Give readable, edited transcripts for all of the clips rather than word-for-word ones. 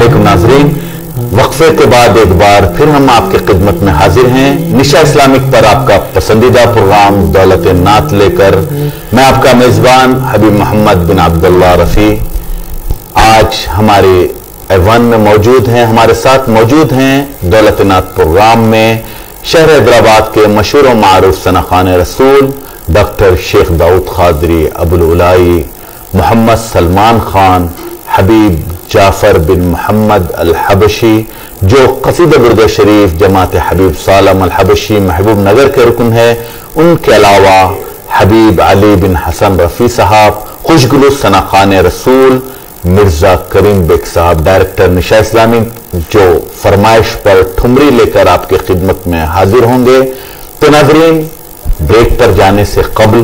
علیکم ناظرین، وقفے کے بعد ایک بار پھر ہم آپ کی خدمت میں حاضر ہیں نشا اسلامک پر آپ کا پسندیدہ پروگرام دولت نعت لے کر۔ میں آپ کا میزبان حبیب محمد بن عبداللہ رفیع آج ہمارے ایوان میں موجود ہیں، ہمارے ساتھ موجود ہیں دولت نعت پروگرام میں شہر حیدرآباد کے مشہور و معروف ثناخوان رسول ڈاکٹر شیخ داؤد قادری ابوالعلائی، محمد سلمان خان، حبیب جعفر بن محمد الحبشی جو قصیدہ برد شریف جماعت حبیب سالم الحبشی محبوب نگر کے رکن ہے، ان کے علاوہ حبیب علی بن حسن رفیع صاحب، خوشگلو ثناخوان رسول مرزا کریم بیگ صاحب ڈائریکٹر نشا اسلامی جو فرمائش پر ٹھمری لے کر آپ کی خدمت میں حاضر ہوں گے۔ تو ناظرین، بریک پر جانے سے قبل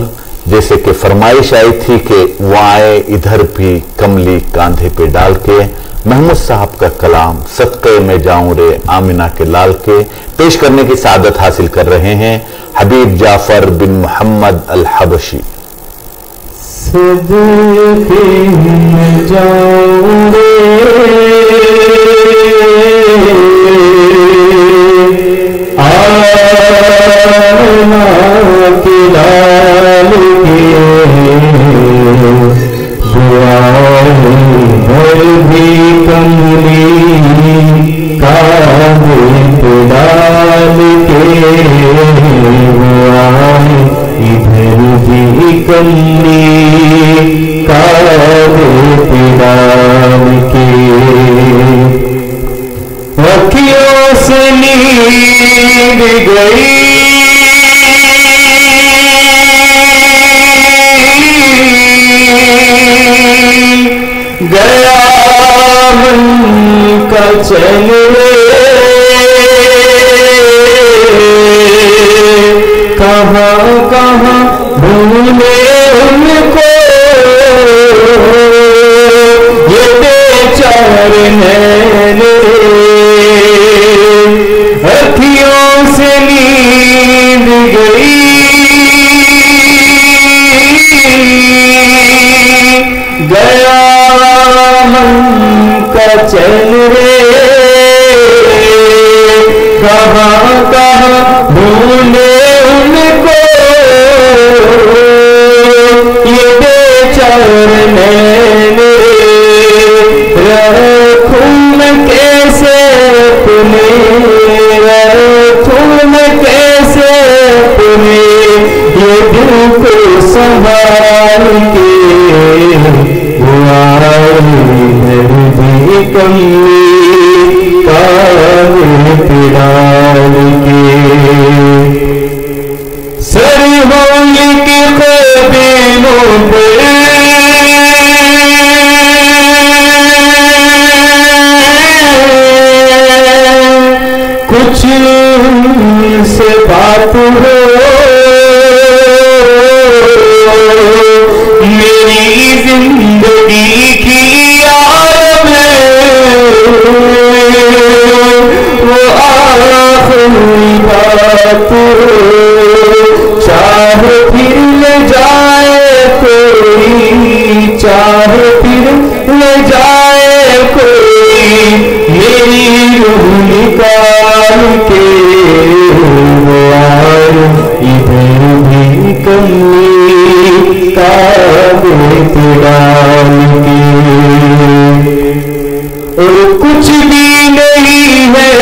جیسے کہ فرمائش آئی تھی کہ وہ آئے ادھر بھی کملی کاندھے پہ ڈال کے، محمود صاحب کا کلام صدقے میں جاؤں رے آمنہ کے لال کے پیش کرنے کی سعادت حاصل کر رہے ہیں حبیب جعفر بن محمد الحبشی۔ صدقے میں جاؤں رے آمنہ کے لال کے، دعائیں بھر بھی کملی کاندھے پہ ڈال کے، دعائیں ادھر بھی کملی کاندھے پہ ڈال کے، اکھیوں سے نیند گئی گیا من کا چل رے، کہاں کہاں ڈھونڈے ان کو یہ بے چارے نین رے، اکھیوں سے نیند گئی گیا من کا چل رے، کہاں کہاں ڈھونڈے ان کو یہ بے چارے نین رے، رکھوں میں کیسے اپنے، رکھوں میں کیسے اپنے یہ دل کو سنبھال کے، بھی کملی کاندھے پہ ڈال کے، سر ہوئی کے قدموں پہ کچھ سے بات ہو میری زندگی کی یار میں، وہ آخری بات ہو، چاہے پھر لے جائے کوئی، چاہے پھر لے جائے کوئی میری روح نکال کے، وہ آئے ادھر بھی کملی کاندھے پہ ڈال کے، اور کچھ بھی نہیں ہے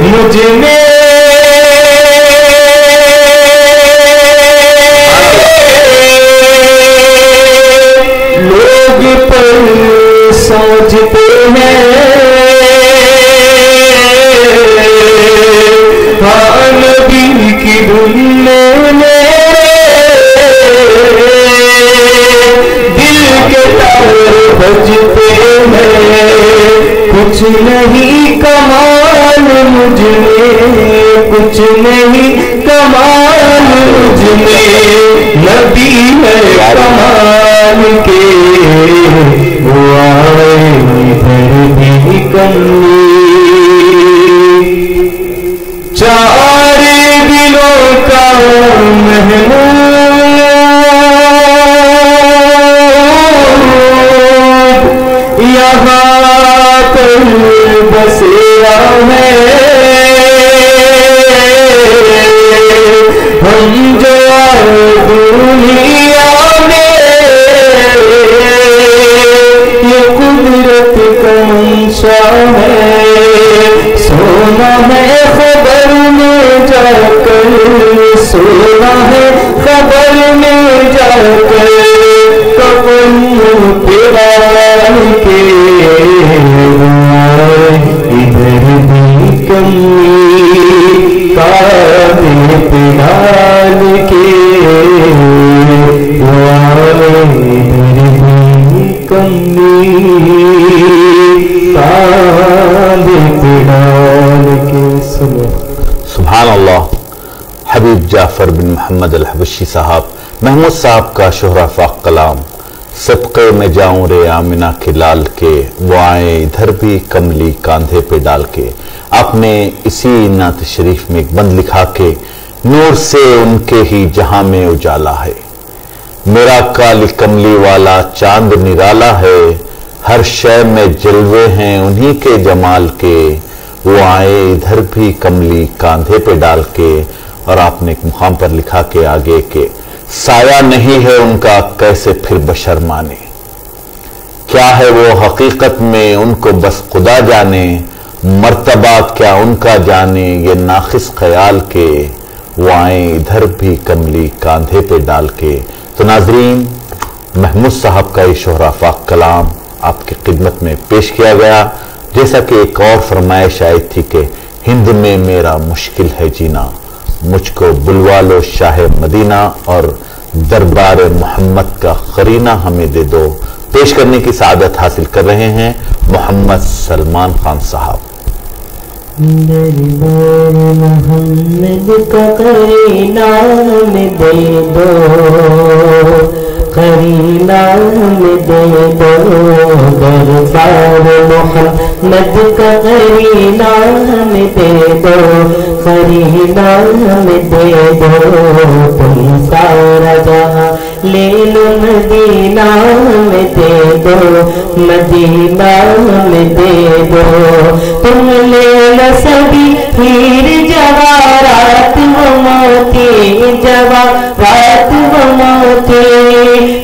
مجھ میں لوگ پر سوچتے ہیں، ہاں نبی کی دھن میں دل کے تار بجتے ہیں، کچھ نہیں کمال مجھ میں، کچھ نہیں کمال مجھ میں، نبی ہے کمال کے، وہ آئے ادھر بھی کملی چار دلوں کا محمود یہاں پر شاہ ہے، سونا ہے خبر میں جا کر، سونا ہے خبر میں جا کر، کفن پڑال کے ادھر بھی کمی کافر پڑال کے ادھر بھی کمی کافر پڑال کے. سبحان اللہ. حبیب جعفر بن محمد الحبشی صاحب، محمود صاحب کا شہرہ فاق کلام. صدقے میں جاؤں رے آمنہ کے لال کے، وہ آئیں ادھر بھی کملی کاندھے پہ ڈال کے. آپ نے اسی نعت شریف میں ایک بند لکھا کہ نور سے ان کے ہی جہاں میں اجالا ہے، میرا کالی کملی والا چاند نرالا ہے، ہر شے میں جلوے ہیں انہی کے جمال کے، وہ آئے ادھر بھی کملی کاندھے پہ ڈال کے. اور آپ نے ایک مقام پر لکھا کہ آگے کہ سایہ نہیں ہے ان کا کیسے پھر بشر مانے، کیا ہے وہ حقیقت میں ان کو بس خدا جانے، مرتبہ کیا ان کا جانے یہ ناقص خیال کے، وہ آئیں ادھر بھی کملی کاندھے پہ ڈال کے. تو ناظرین، محمود صاحب کا یہ شہرہ فاق کلام آپ کی خدمت میں پیش کیا گیا. جیسا کہ ایک اور فرمائش آئی تھی کہ ہند میں میرا مشکل ہے جینا، مجھ کو بلوا لو شاہ مدینہ، اور دربار محمد کا قرینہ ہمیں دے دو. پیش کرنے کی سعادت حاصل کر رہے ہیں محمد سلمان خان صاحب. دربار محمد کا قرینہ ہمیں دے دو، قرینہ ہمیں دے دو، دربار محمد کا قرینہ ہمیں دے دو، قرینہ ہمیں دے دو. تم سارا جہاں لے لو مدینہ ہمیں دے دو، مدینہ ہمیں دے دو. تم لے لو سبھی ہیر جواہرات و موتی، جواہرات و موتی.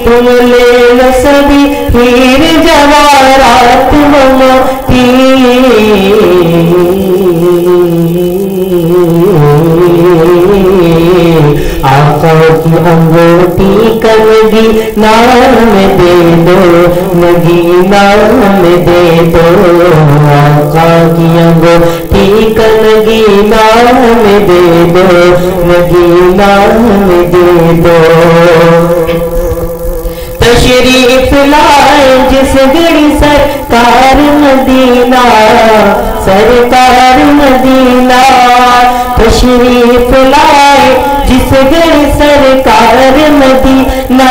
تم لے لو سبھی ہیر جواہرات و موتی. آقا کی انگوٹھی کا نگینہ ہمیں دے دو، نگینہ ہمیں دے دو. آقا کی انگوٹھی کا نگینہ ہمیں دے دو، نگینہ ہمیں دے دو. تشریف لائے جس گھڑی سرکار مدینہ، سرکار مدینہ. تشریف لائے جس گھڑی سرکار مدینہ،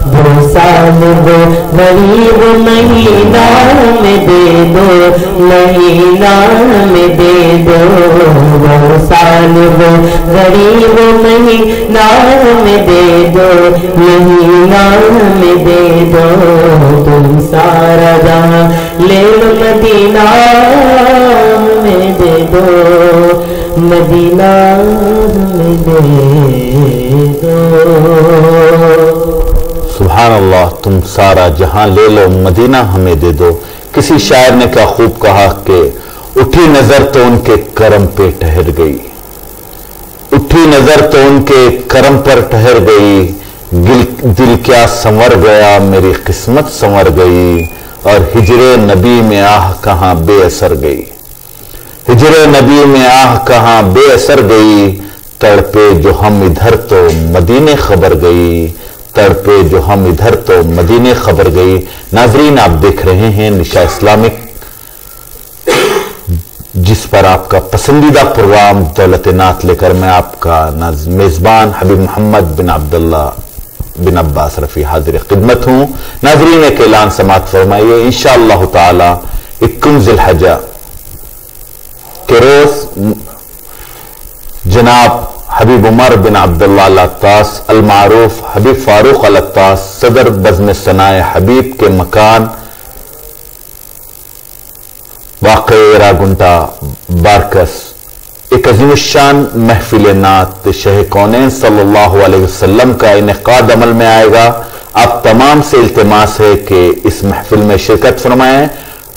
دو سال وہ غریب مہینہ میں دے دو، مہینہ میں دے دو. دو سال وہ غریب مہینہ میں دے دو، مہینہ میں دے دو. تم سارا جہاں لے لو مدینہ میں دے دو، مدینہ میں دے دو. سبحان اللہ. تم سارا جہاں لے لو مدینہ ہمیں دے دو. کسی شاعر نے کیا خوب کہا کہ اٹھی نظر تو ان کے کرم پہ ٹھہر گئی، اٹھی نظر تو ان کے کرم پر ٹھہر گئی، دل کیا سنور گیا میری قسمت سنور گئی، اور ہجر نبی میں آہ کہاں بے اثر گئی، ہجر نبی میں آہ کہاں بے اثر گئی، تڑپے جو ہم ادھر تو مدینے خبر گئی، تڑپے جو ہم ادھر تو مدینے خبر گئی. ناظرین، آپ دیکھ رہے ہیں نشا اسلامک، جس پر آپ کا پسندیدہ پروگرام دولت نعت لے کر میں آپ کا میزبان حبیب محمد بن عبداللہ بن عباس رفیع حاضر خدمت ہوں. ناظرین، ایک اعلان سماعت فرمائیے. انشاءاللہ تعالی 21 ذی الحجہ کے روز جناب حبیب عمر بن عبداللہ العطاس المعروف حبیب فاروق العطاس صدر بزم ثناء حبیب کے مکان واقع راگنٹا بارکس ایک عظیم الشان محفل نعت شہ کونین صلی اللہ علیہ وسلم کا انعقاد عمل میں آئے گا. آپ تمام سے التماس ہے کہ اس محفل میں شرکت فرمائیں.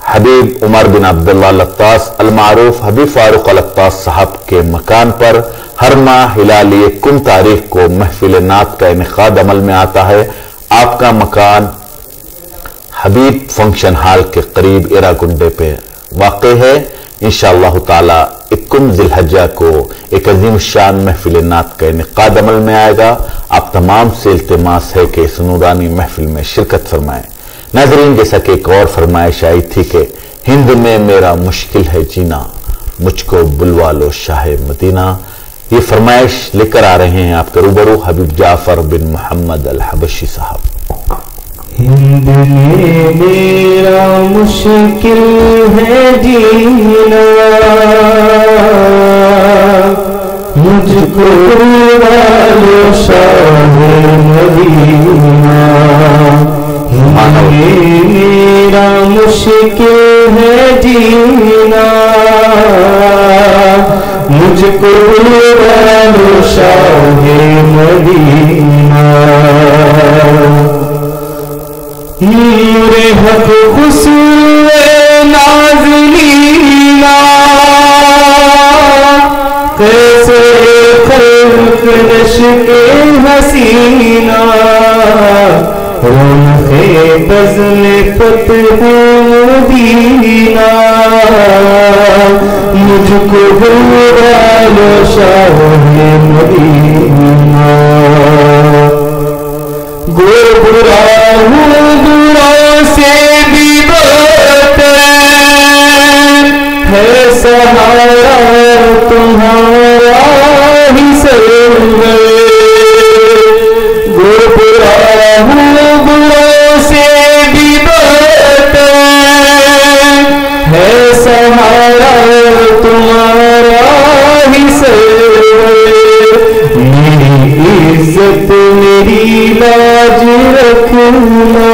حبیب عمر بن عبداللہ العطاس المعروف حبیب فاروق العطاس صاحب کے مکان پر ہر ماہ ہلالی 1 تاریخ کو محفل نعت کا انعقاد عمل میں آتا ہے. آپ کا مکان حبیب فنکشن ہال کے قریب ایرا گنڈے پہ واقع ہے. انشاءاللہ تعالی 21 ذی الحجہ کو ایک عظیم الشان محفل نعت کا انعقاد عمل میں آئے گا. آپ تمام سے التماس ہے کہ اس نورانی محفل میں شرکت فرمائیں. ناظرین، جیسا کہ ایک اور فرمائش آئی تھی کہ ہند میں میرا مشکل ہے جینا، مجھ کو بلوا لو شاہ مدینہ، یہ فرمائش لے کر آ رہے ہیں آپ کے روبرو حبیب جعفر بن محمد الحبشی صاحب. ہند میں میرا مشکل ہے جینا، مجھ کو بلوا لو شاہ مدینہ. میرا مشکل ہے جینا، مجھ کو بلوا لو شاہ مدینہ. نور حق خسرو نازنینہ، کیسے خلق نشق حسینہ، رونق بزم فتح مدینہ، مجھ کو بلوا لو شاہ مدینہ. گوروں سے بھی بہتر ہے سہارا تمہارا ہی سرور. گوروں سے بھی بہتر ہے سہارا تمہارا ہی سرور. میری عزت میری لاج رکھنا،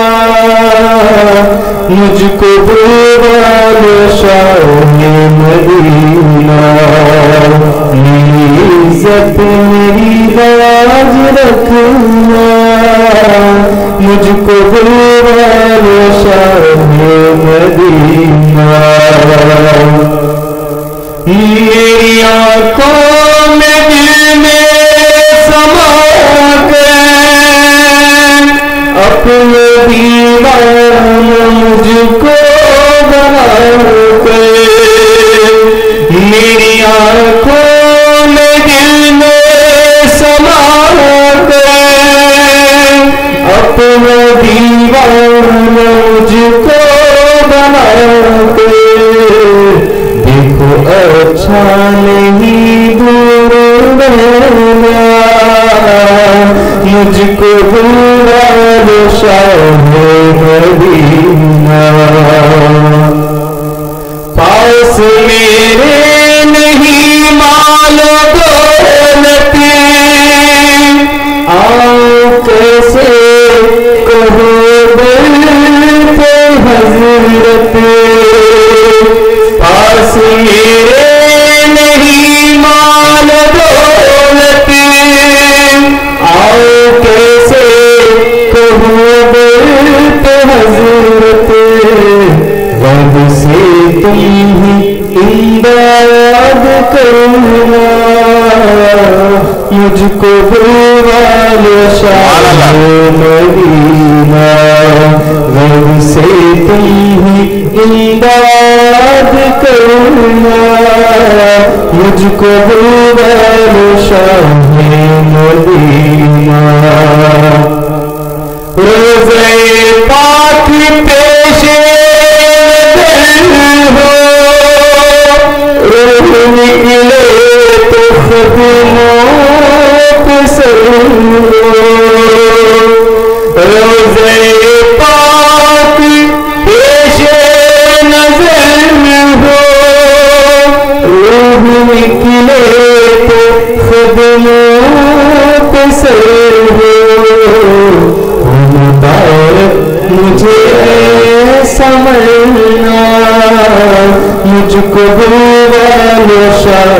مجھ کو بلوا لو شاہ مدینہ. میری عزت میری لاج رکھنا، مجھ کو بلوا لو شاہ مدینہ. میری آنکھوں میں دل میں سما کر اپنے دیوان مجھ کو بنا کر. میری آنکھوں میں دل میں سما کر اپنے دیوان مجھ کو بنا کر. دیکھو اچھا نہیں دور رہنا، مجھ کو بلوا لو شاہ مدینہ. پاس میرے نہیں مال دولت، آؤ کیسے کہو بلت حضرت. پاس میرے نہیں مال دولت، آؤ کیسے کہو بلت حضرت. رب سے تم ہی امداد کرنا، مجھ کو بلوا لو شاہ مدینہ. رب سے تم ہی امداد کرنا، مجھ کو بلوا لو شاہ مدینہ. روزے پاک پیش ہو، روح نکلے تو خدموں پہ سر ہو. روزے پاک پیش نظر ہو، روح نکلے تو خدموں پہ سر ہو. مبارک مجھے سمجھنا، مجھ کو بلوا لو شاہ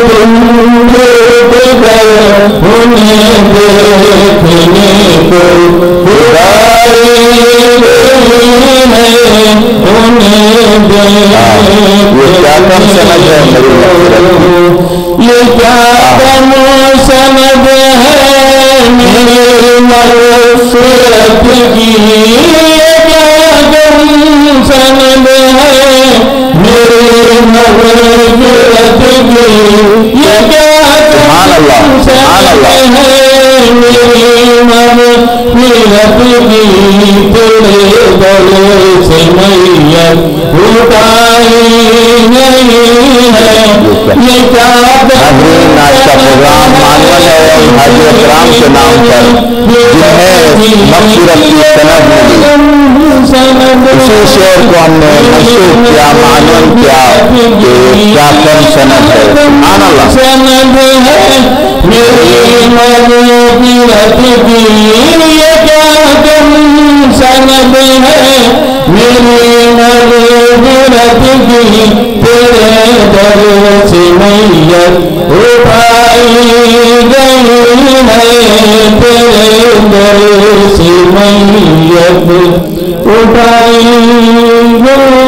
دن ڈوب گئے انہیں دیکھنے کو خدائی انہیں یہ کیا کم سند ہے میری مغفرت کی یہ کیا کم سند ہے میری مغفرت کی یہ کیا کم سند ہے میری مغفرت کی تیرے در سے میت اٹھائی نہیں ہے یہ کیا ناظرین آج کا پروگرام مانون ہے حاجی اکرام کے نام پر جنہیں مغفرت کی سند ملی اسی شعر کو ہم نے منسوخ کیا مانون کیا کہ کیا کم سند ہے سبحان اللہ سند ہے میری مغفرت کی یہ کیا کم سند ہے میری مغفرت کی تیرے در سے میت اٹھائی گئی ہے تیرے در سے میت اٹھائی گئی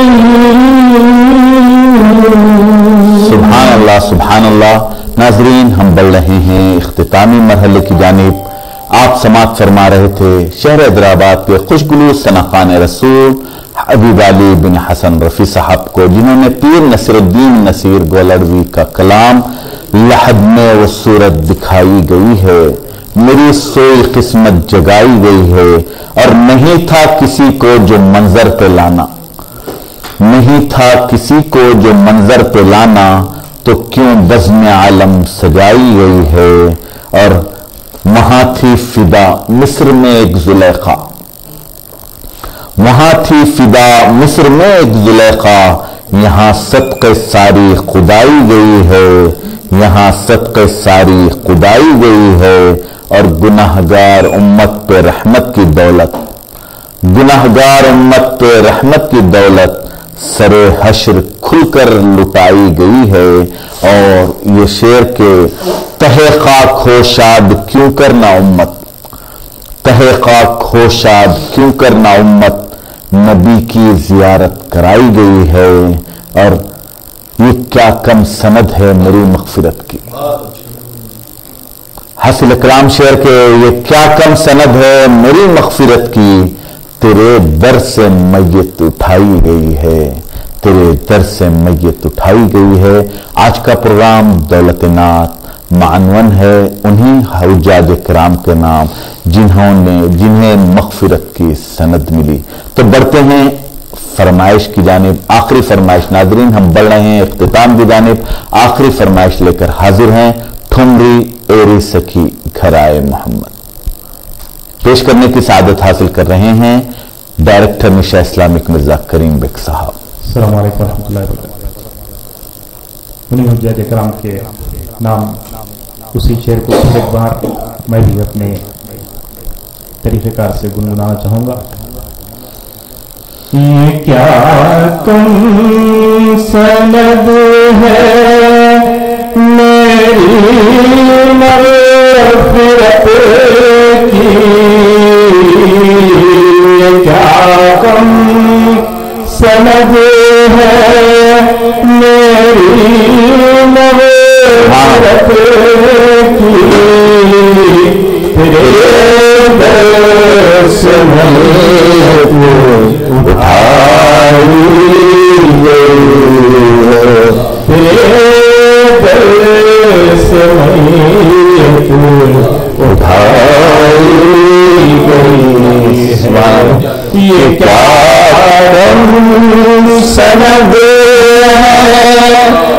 سبحان اللہ سبحان اللہ ناظرین ہم بڑھ رہے ہیں اختتامی مرحلے کی جانب آپ سماعت فرما رہے تھے شہر حیدرآباد کے خوشگلو ثناخان رسول حبیب علی بن حسن رفیع صاحب کو جنہوں نے پیر نصر الدین نصیر گولڑوی کا کلام لحد میں وہ صورت دکھائی گئی ہے میری سوئی قسمت جگائی گئی ہے اور نہیں تھا کسی کو جو منظر پہ لانا نہیں تھا کسی کو جو منظر پہ لانا تو کیوں بزم عالم سجائی گئی ہے اور وہاں تھی فدا مصر میں ایک زلیخا وہاں تھی فدا مصر میں ایک زلیخا یہاں صدقے ساری خدائی گئی ہے یہاں صدقے ساری خدائی گئی ہے اور گناہگار امت پہ رحمت کی دولت گناہگار امت پہ رحمت کی دولت سر حشر کھل کر لٹائی گئی ہے اور یہ شعر کے تہے خاک ہو شاد کیوں کرنا امت تہے خاک ہو شاد کیوں کرنا امت نبی کی زیارت کرائی گئی ہے اور یہ کیا کم سند ہے میری مغفرت کی حاصل اکرام شعر کے یہ کیا کم سند ہے میری مغفرت کی تیرے در سے میت اٹھائی گئی ہے تیرے در سے میت اٹھائی گئی ہے آج کا پروگرام دولت نعت معنون ہے انہی حجاج کرام کے نام جنہیں مغفرت کی سند ملی تو بڑھتے ہیں فرمائش کی جانب آخری فرمائش ناظرین ہم بڑھ رہے ہیں اختتام کی جانب آخری فرمائش لے کر حاضر ہیں ٹھمری ایری سکھی گھر آئے محمد پیش کرنے کی سعادت حاصل کر رہے ہیں ڈائریکٹر نشا اسلامک مرزا کریم بیگ صاحب السلام علیکم ورحمۃ اللہ وبرکاتہ انہیں حجاج کرام کے نام اسی شعر کو ایک بار میں بھی اپنے طریقہ کار سے گنگنانا چاہوں گا یہ کیا کم سند ہے میری مغفرت کی یہ کیا کم سند ہے میری مغفرت کی تیرے در سے میت اٹھائی گئی ہے تیرے در سے میت اٹھائی گئی ہے یہ کیا کم سند ہے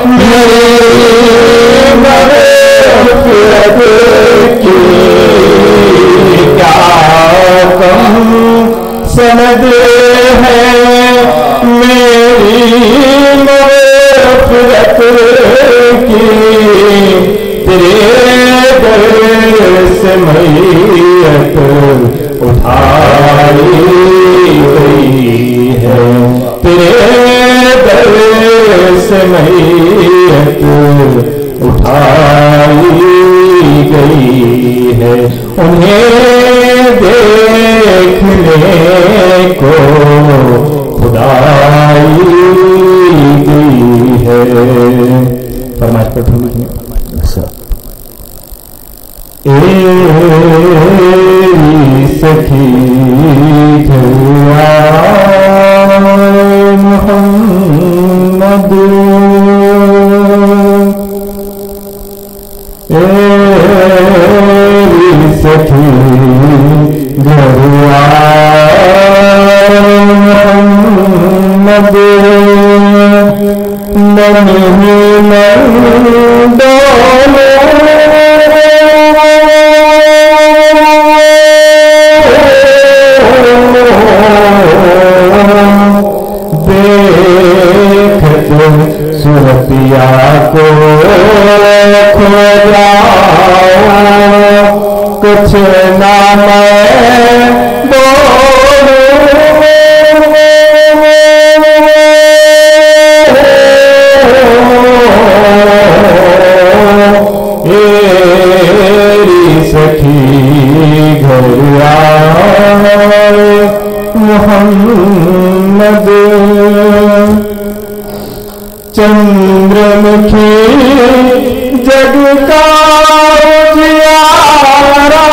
میری مغفرت کی کیا کم سند ہے میری مغفرت کی تیرے در سے میت اٹھائی گئی ہے، انہیں دیکھنے کو خدائی گئی ہے۔ فرمائش پر ٹھنڈی سخی محمد سخی گھروا محمد صورتیا کو کھوجا کچھ نہ میں بولوں، ایری سخی گھر آئے محمد۔ چندرمکھی جگ کا اجیارا،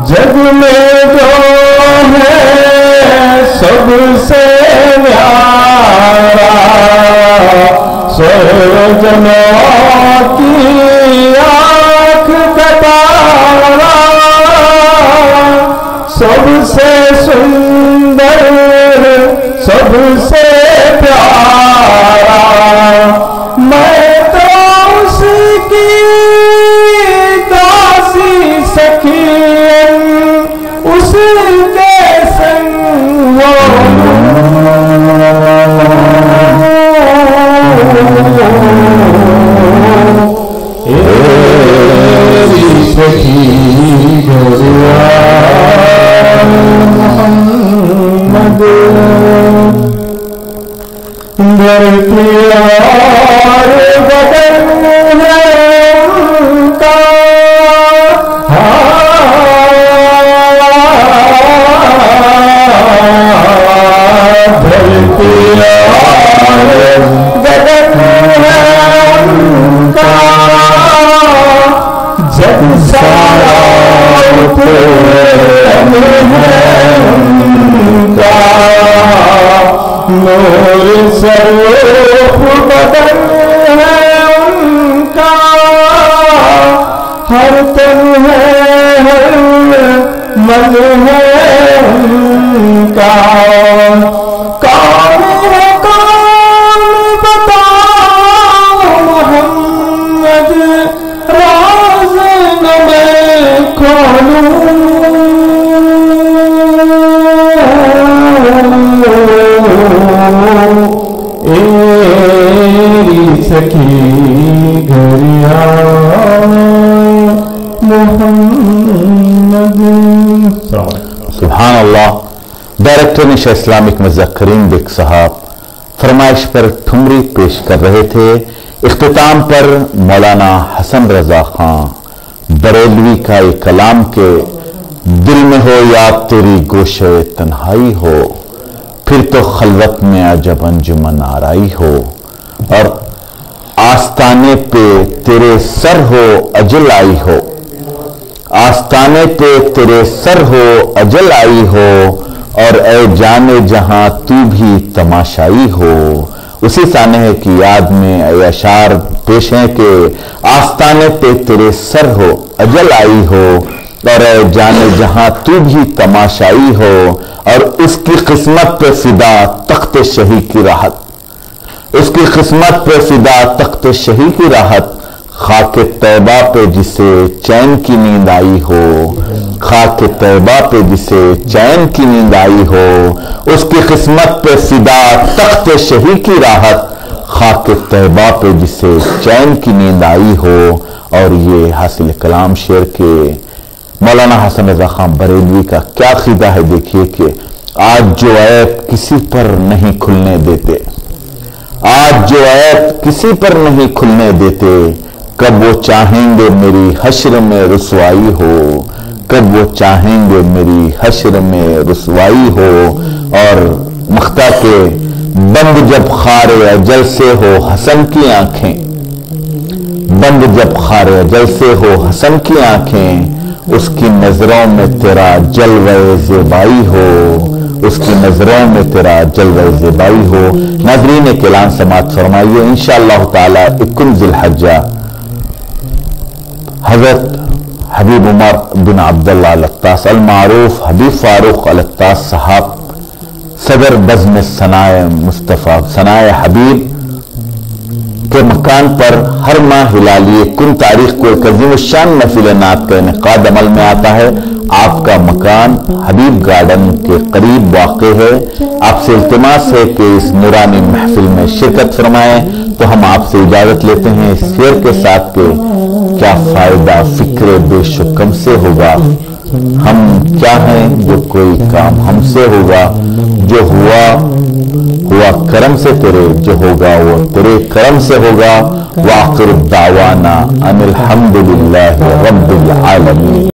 جگ میں جو ہے سب سے پیارا، سرجنوں کی آنکھ کا تارا، سب سے سندر سب سے پیارا، میں تو اس کی داسی سخی، اس کے سنگ ایری سخی گھر محمد۔ دھرتی اور بدن ہے ان کا، دھرتی اور بدن ہے ان کا، جگ سارا ہے ان کا، نور سروپ بدن ہے ان کا، ہر تن ہے ہر من ہے ان کا، کون ہے کون بتاؤ محمد، راز نہ میں کھولوں، ایری سخی گھر محمد۔ سبحان اللہ۔ ڈائریکٹر نشہ اسلامک مرزا کریم بیگ صاحب فرمائش پر ٹھمری پیش کر رہے تھے۔ اختتام پر مولانا حسن رضا خان بریلوی کا ایک کلام کے دل میں ہو یاد تیری گوشے تنہائی ہو، پھر تو خلوت میں عجب انجمن آرائی ہو، اور آستانے پہ تیرے سر ہو اجل آئی ہو، آستانے پہ تیرے سر ہو اجل آئی ہو، اور اے جانے جہاں تو بھی تماشائی ہو۔ اسی سانحے کی یاد میں اے اشعار پیش ہیں کہ آستانے پہ تیرے سر ہو اجل آئی ہو، اور اے جانے جہاں تو بھی تماشائی ہو، اور اس کی قسمت پہ فدا تخت شہی کی راحت، اس کی قسمت پہ فدا تخت شہی کی راحت، خاک طیبہ پہ جسے چین کی نیند آئی ہو، خاک طیبہ پہ جسے چین کی نیند آئی ہو، اس کی قسمت پہ فدا تخت شہی کی راحت، خاک طیبہ پہ جسے چین کی نیند آئی ہو۔ اور یہ حاصل کلام شعر کے مولانا حسن رضا خان بریلوی کا کیا عقیدہ ہے، دیکھیے کہ آج جو عیب کسی پر نہیں کھلنے دیتے، آج جو عیب کسی پر نہیں کھلنے دیتے، کب وہ چاہیں گے میری حشر میں رسوائی ہو، کب وہ چاہیں گے میری حشر میں رسوائی ہو۔ اور مختہ کے بند جب خار اجل سے ہو حسن کی آنکھیں، بند جب خار اجل سے ہو حسن کی آنکھیں، اس کی نظروں میں تیرا جلوہ زیبائی ہو، اس کی نظروں میں تیرا جلوہ زیبائی ہو۔ ناظرین اعلان سماعت فرمائیے، انشاءاللہ تعالی 21 ذی الحجہ حضرت حبیب عمر بن عبداللہ العطاس المعروف حبیب فاروق العطاس صاحب صدر بزم ثنائے مصطفیٰ ثنائے حبیب کے مکان پر ہر ماہ ہلالی 21 تاریخ کو ایک عظیم الشان محفل نعت کا انعقاد عمل میں آتا ہے۔ آپ کا مکان حبیب گارڈن کے قریب واقع ہے۔ آپ سے التماس ہے کہ اس نورانی محفل میں شرکت فرمائیں۔ تو ہم آپ سے اجازت لیتے ہیں اس شعر کے ساتھ کہ کیا فائدہ فکر بے شکم سے ہوگا، ہم کیا ہیں جو کوئی کام ہم سے ہوگا، جو ہوا کرم سے تیرے، جو ہوگا وہ تیرے کرم سے ہوگا۔ وآخر دعوانا ان الحمدللہ رب العالمین۔